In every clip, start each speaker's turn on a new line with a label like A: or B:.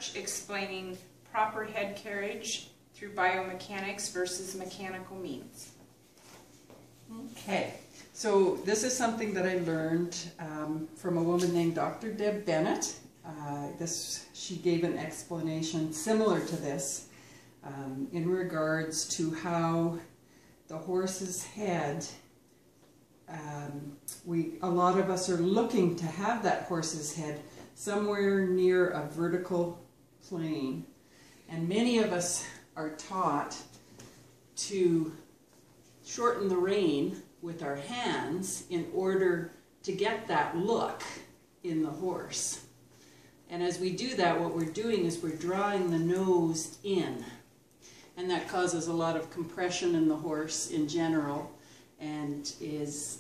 A: Faber-March explaining proper head carriage through biomechanics versus mechanical means.
B: Okay, so this is something that I learned from a woman named Dr. Deb Bennett. She gave an explanation similar to this in regards to how the horse's head, a lot of us are looking to have that horse's head somewhere near a vertical plane, and many of us are taught to shorten the rein with our hands in order to get that look in the horse. And as we do that, what we're doing is we're drawing the nose in, and that causes a lot of compression in the horse in general, and is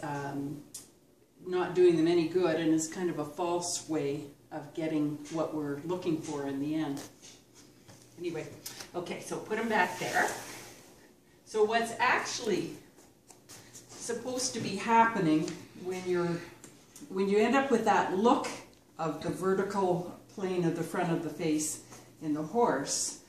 B: not doing them any good, and is kind of a false way of getting what we're looking for in the end. Anyway, okay, so put them back there. So what's actually supposed to be happening when you end up with that look of the vertical plane of the front of the face in the horse,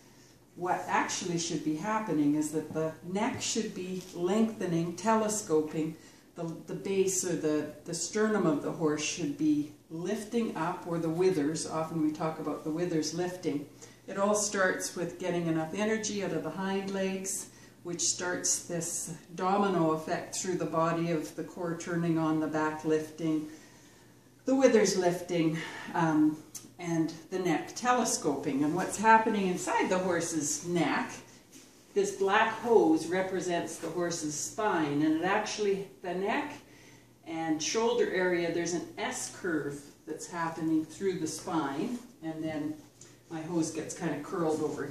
B: what actually should be happening is that the neck should be lengthening, telescoping. The base or the sternum of the horse should be lifting up, or the withers. Often we talk about the withers lifting. It all starts with getting enough energy out of the hind legs, which starts this domino effect through the body of the core turning on, the back lifting, the withers lifting, and the neck telescoping. And what's happening inside the horse's neck, this black hose represents the horse's spine, and it actually, the neck and shoulder area, there's an S curve that's happening through the spine, and then my hose gets kind of curled over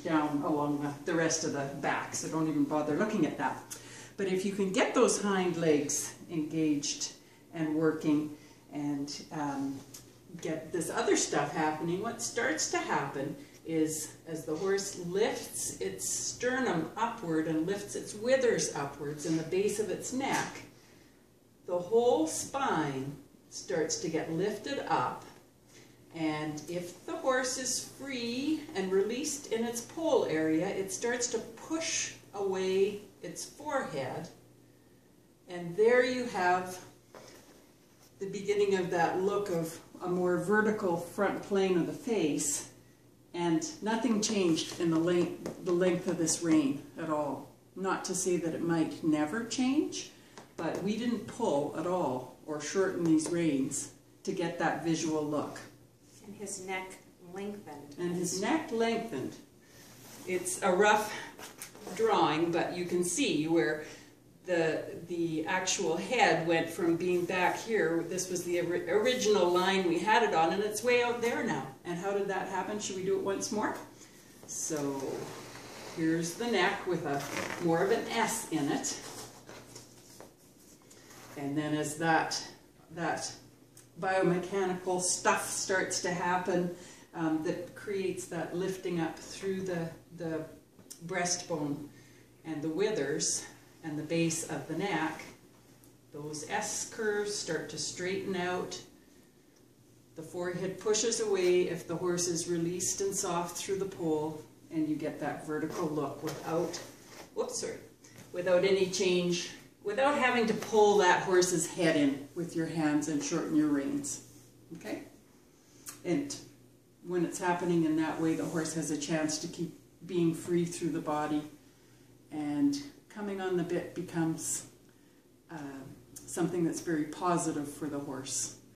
B: down along the rest of the back, so don't even bother looking at that. But if you can get those hind legs engaged and working, and get this other stuff happening, what starts to happen is as the horse lifts its sternum upward and lifts its withers upwards in the base of its neck, the whole spine starts to get lifted up. And if the horse is free and released in its poll area, it starts to push away its forehead, and there you have the beginning of that look of a more vertical front plane of the face, and nothing changed in the length of this rein at all. Not to say that it might never change, but we didn't pull at all or shorten these reins to get that visual look.
A: And his neck lengthened.
B: And his neck lengthened. It's a rough drawing, but you can see where the actual head went from being back here. This was the original line we had it on, and it's way out there now. And how did that happen? Should we do it once more? So here's the neck with more of an S in it. And then as that biomechanical stuff starts to happen, that creates that lifting up through the breastbone and the withers and the base of the neck, those S curves start to straighten out. The forehead pushes away if the horse is released and soft through the poll, and you get that vertical look without any change, without having to pull that horse's head in with your hands and shorten your reins. Okay? And when it's happening in that way, the horse has a chance to keep being free through the body, and coming on the bit becomes something that's very positive for the horse.